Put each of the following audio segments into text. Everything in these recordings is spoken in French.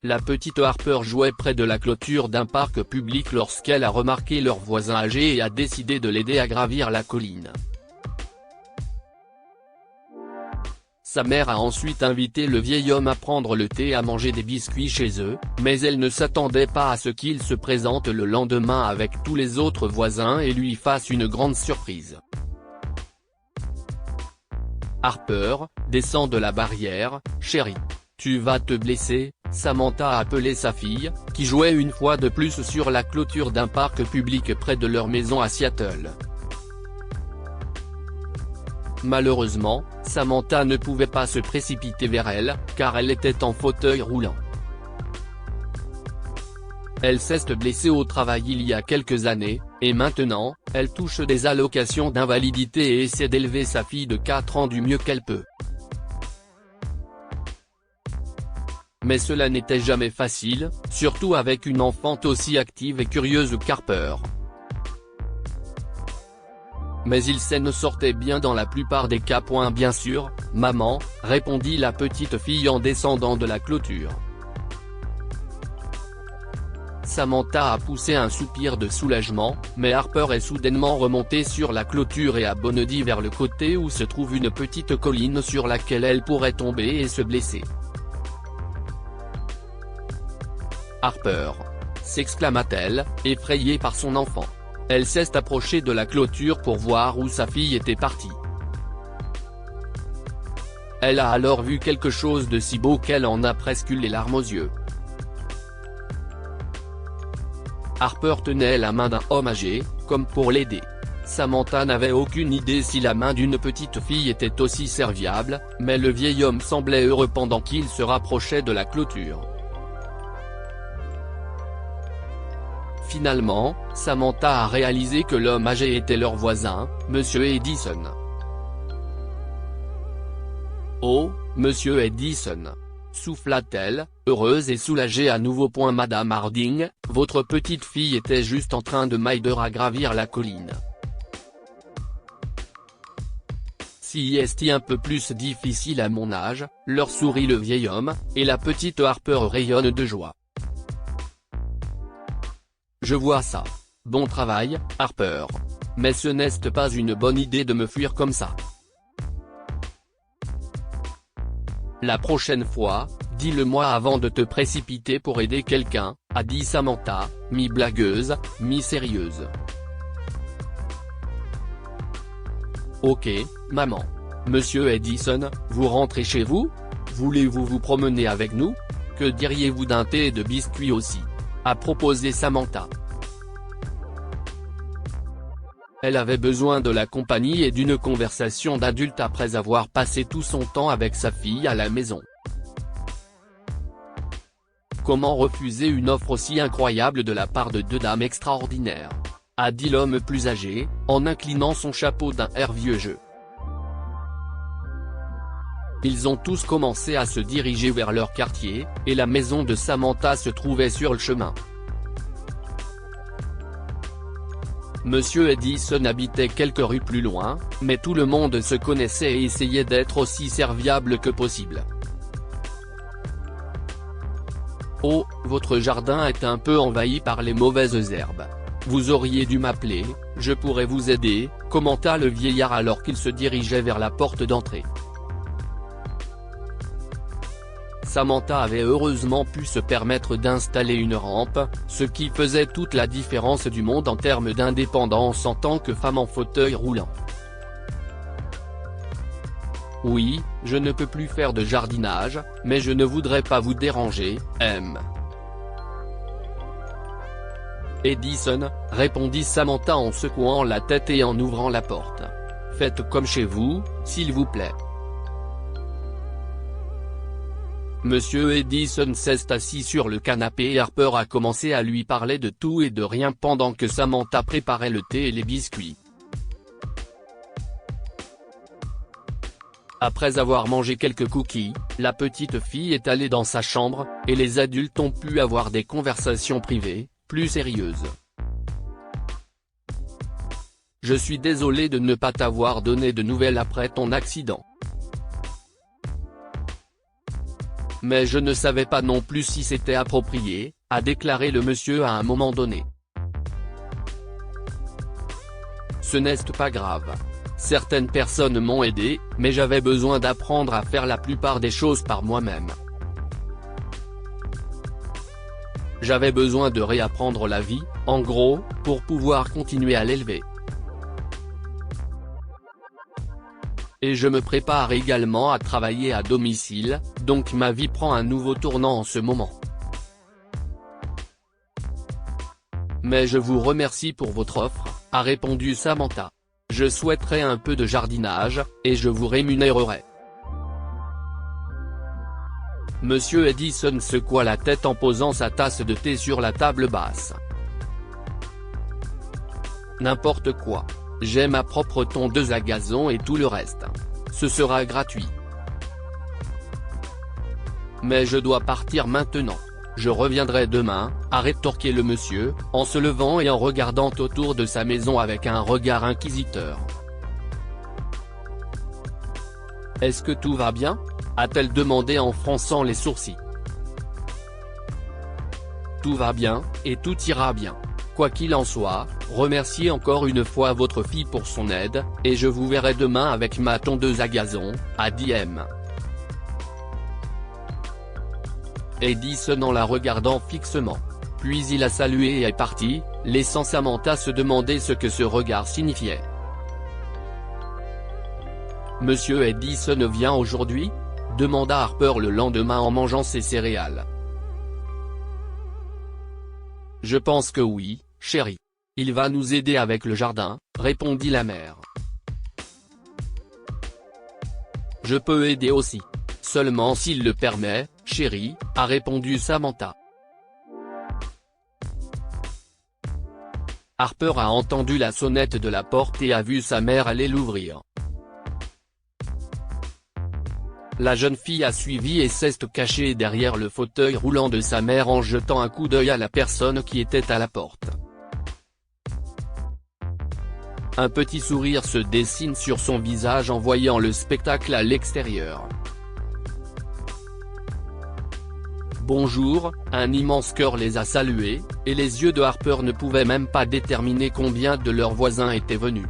la petite Harper jouait près de la clôture d'un parc public lorsqu'elle a remarqué leur voisin âgé et a décidé de l'aider à gravir la colline. Sa mère a ensuite invité le vieil homme à prendre le thé et à manger des biscuits chez eux, mais elle ne s'attendait pas à ce qu'il se présente le lendemain avec tous les autres voisins et lui fasse une grande surprise. Harper, descend de la barrière, « Chérie, tu vas te blesser », Samantha a appelé sa fille, qui jouait une fois de plus sur la clôture d'un parc public près de leur maison à Seattle. Malheureusement, Samantha ne pouvait pas se précipiter vers elle, car elle était en fauteuil roulant. Elle s'est blessée au travail il y a quelques années, et maintenant, elle touche des allocations d'invalidité et essaie d'élever sa fille de 4 ans du mieux qu'elle peut. Mais cela n'était jamais facile, surtout avec une enfant aussi active et curieuse qu'Harper. Mais il s'en sortait bien dans la plupart des cas. Bien sûr, maman, répondit la petite fille en descendant de la clôture. Samantha a poussé un soupir de soulagement, mais Harper est soudainement remontée sur la clôture et a bondi vers le côté où se trouve une petite colline sur laquelle elle pourrait tomber et se blesser. Harper, s'exclama-t-elle, effrayée par son enfant. Elle s'est approchée de la clôture pour voir où sa fille était partie. Elle a alors vu quelque chose de si beau qu'elle en a presque eu les larmes aux yeux. Harper tenait la main d'un homme âgé, comme pour l'aider. Samantha n'avait aucune idée si la main d'une petite fille était aussi serviable, mais le vieil homme semblait heureux pendant qu'il se rapprochait de la clôture. Finalement, Samantha a réalisé que l'homme âgé était leur voisin, Monsieur Edison. « Oh, Monsieur Edison !» souffla-t-elle, heureuse et soulagée à nouveau. Madame Harding, votre petite fille était juste en train de m'aider à gravir la colline. Si est un peu plus difficile à mon âge, leur sourit le vieil homme, et la petite Harper rayonne de joie. Je vois ça. Bon travail, Harper. Mais ce n'est pas une bonne idée de me fuir comme ça. La prochaine fois, dis-le-moi avant de te précipiter pour aider quelqu'un, a dit Samantha, mi-blagueuse, mi-sérieuse. Ok, maman. Monsieur Edison, vous rentrez chez vous? Voulez-vous vous promener avec nous? Que diriez-vous d'un thé et de biscuits aussi? A proposé Samantha. Elle avait besoin de la compagnie et d'une conversation d'adulte après avoir passé tout son temps avec sa fille à la maison. Comment refuser une offre aussi incroyable de la part de deux dames extraordinaires? A dit l'homme plus âgé, en inclinant son chapeau d'un air vieux jeu. Ils ont tous commencé à se diriger vers leur quartier, et la maison de Samantha se trouvait sur le chemin. Monsieur Edison habitait quelques rues plus loin, mais tout le monde se connaissait et essayait d'être aussi serviable que possible. Oh, votre jardin est un peu envahi par les mauvaises herbes. Vous auriez dû m'appeler, je pourrais vous aider, commenta le vieillard alors qu'il se dirigeait vers la porte d'entrée. Samantha avait heureusement pu se permettre d'installer une rampe, ce qui faisait toute la différence du monde en termes d'indépendance en tant que femme en fauteuil roulant. Oui, je ne peux plus faire de jardinage, mais je ne voudrais pas vous déranger, M. Edison, répondit Samantha en secouant la tête et en ouvrant la porte. Faites comme chez vous, s'il vous plaît. Monsieur Edison s'est assis sur le canapé et Harper a commencé à lui parler de tout et de rien pendant que Samantha préparait le thé et les biscuits. Après avoir mangé quelques cookies, la petite fille est allée dans sa chambre, et les adultes ont pu avoir des conversations privées, plus sérieuses. Je suis désolé de ne pas t'avoir donné de nouvelles après ton accident. Mais je ne savais pas non plus si c'était approprié, a déclaré le monsieur à un moment donné. Ce n'est pas grave. Certaines personnes m'ont aidé, mais j'avais besoin d'apprendre à faire la plupart des choses par moi-même. J'avais besoin de réapprendre la vie, en gros, pour pouvoir continuer à l'élever. Et je me prépare également à travailler à domicile, donc ma vie prend un nouveau tournant en ce moment. Mais je vous remercie pour votre offre, a répondu Samantha. Je souhaiterais un peu de jardinage, et je vous rémunérerai. Monsieur Edison secoua la tête en posant sa tasse de thé sur la table basse. N'importe quoi. J'ai ma propre tondeuse à gazon et tout le reste. Ce sera gratuit. Mais je dois partir maintenant. Je reviendrai demain, a rétorqué le monsieur, en se levant et en regardant autour de sa maison avec un regard inquisiteur. Est-ce que tout va bien ? A-t-elle demandé en fronçant les sourcils. Tout va bien, et tout ira bien. Quoi qu'il en soit, remerciez encore une fois votre fille pour son aide, et je vous verrai demain avec ma tondeuse à gazon, a dit M. Edison en la regardant fixement. Puis il a salué et est parti, laissant Samantha se demander ce que ce regard signifiait. Monsieur Edison vient aujourd'hui ? Demanda Harper le lendemain en mangeant ses céréales. Je pense que oui, chérie. Il va nous aider avec le jardin, répondit la mère. Je peux aider aussi. Seulement s'il le permet, chérie, a répondu Samantha. Harper a entendu la sonnette de la porte et a vu sa mère aller l'ouvrir. La jeune fille a suivi et s'est cachée derrière le fauteuil roulant de sa mère en jetant un coup d'œil à la personne qui était à la porte. Un petit sourire se dessine sur son visage en voyant le spectacle à l'extérieur. Bonjour, un immense cœur les a salués, et les yeux de Harper ne pouvaient même pas déterminer combien de leurs voisins étaient venus.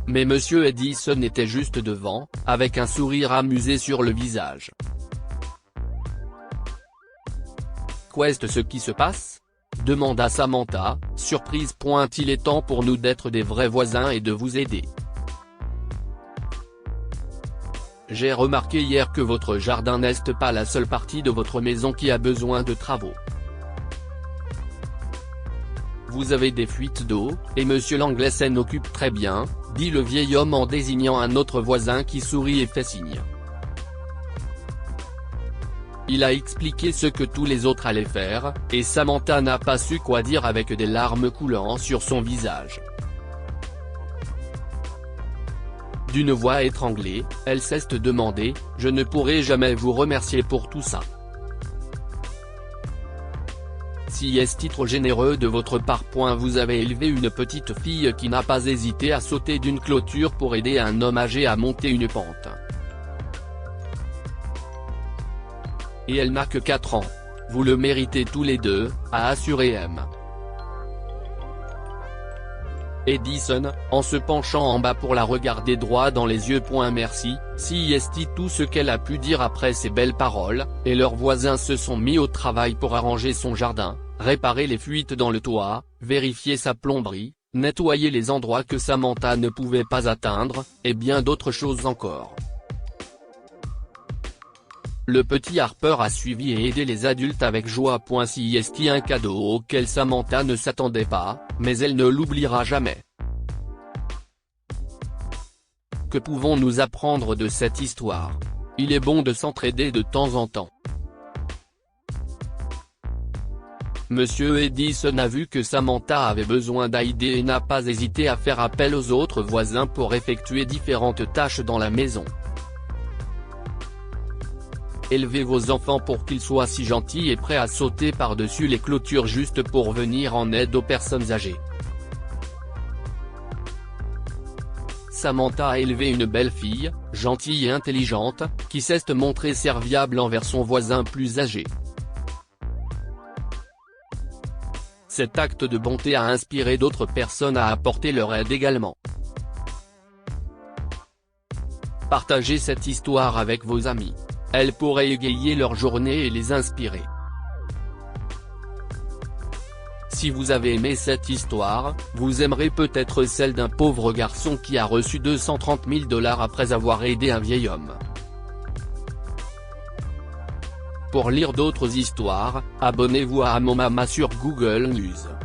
Mais Monsieur Edison était juste devant, avec un sourire amusé sur le visage. Qu'est-ce ce qui se passe ? Demanda Samantha, surprise. Il est temps pour nous d'être des vrais voisins et de vous aider. J'ai remarqué hier que votre jardin n'est pas la seule partie de votre maison qui a besoin de travaux. Vous avez des fuites d'eau, et Monsieur Langlais s'en occupe très bien, dit le vieil homme en désignant un autre voisin qui sourit et fait signe. Il a expliqué ce que tous les autres allaient faire, et Samantha n'a pas su quoi dire avec des larmes coulant sur son visage. D'une voix étranglée, elle s'est demandé, « Je ne pourrai jamais vous remercier pour tout ça. » Si est trop généreux de votre part. Vous avez élevé une petite fille qui n'a pas hésité à sauter d'une clôture pour aider un homme âgé à monter une pente. Et elle n'a que 4 ans. Vous le méritez tous les deux, a assuré M. Edison, en se penchant en bas pour la regarder droit dans les yeux. Merci, si est tout ce qu'elle a pu dire après ces belles paroles, et leurs voisins se sont mis au travail pour arranger son jardin, réparer les fuites dans le toit, vérifier sa plomberie, nettoyer les endroits que Samantha ne pouvait pas atteindre, et bien d'autres choses encore. Le petit Harper a suivi et aidé les adultes avec joie. Si est un cadeau auquel Samantha ne s'attendait pas, mais elle ne l'oubliera jamais. Que pouvons-nous apprendre de cette histoire ? Il est bon de s'entraider de temps en temps. Monsieur Edison a vu que Samantha avait besoin d'aide et n'a pas hésité à faire appel aux autres voisins pour effectuer différentes tâches dans la maison. Élevez vos enfants pour qu'ils soient si gentils et prêts à sauter par-dessus les clôtures juste pour venir en aide aux personnes âgées. Samantha a élevé une belle fille, gentille et intelligente, qui s'est montrée serviable envers son voisin plus âgé. Cet acte de bonté a inspiré d'autres personnes à apporter leur aide également. Partagez cette histoire avec vos amis. Elle pourrait égayer leur journée et les inspirer. Si vous avez aimé cette histoire, vous aimerez peut-être celle d'un pauvre garçon qui a reçu 230 000 $ après avoir aidé un vieil homme. Pour lire d'autres histoires, abonnez-vous à Amomama sur Google News.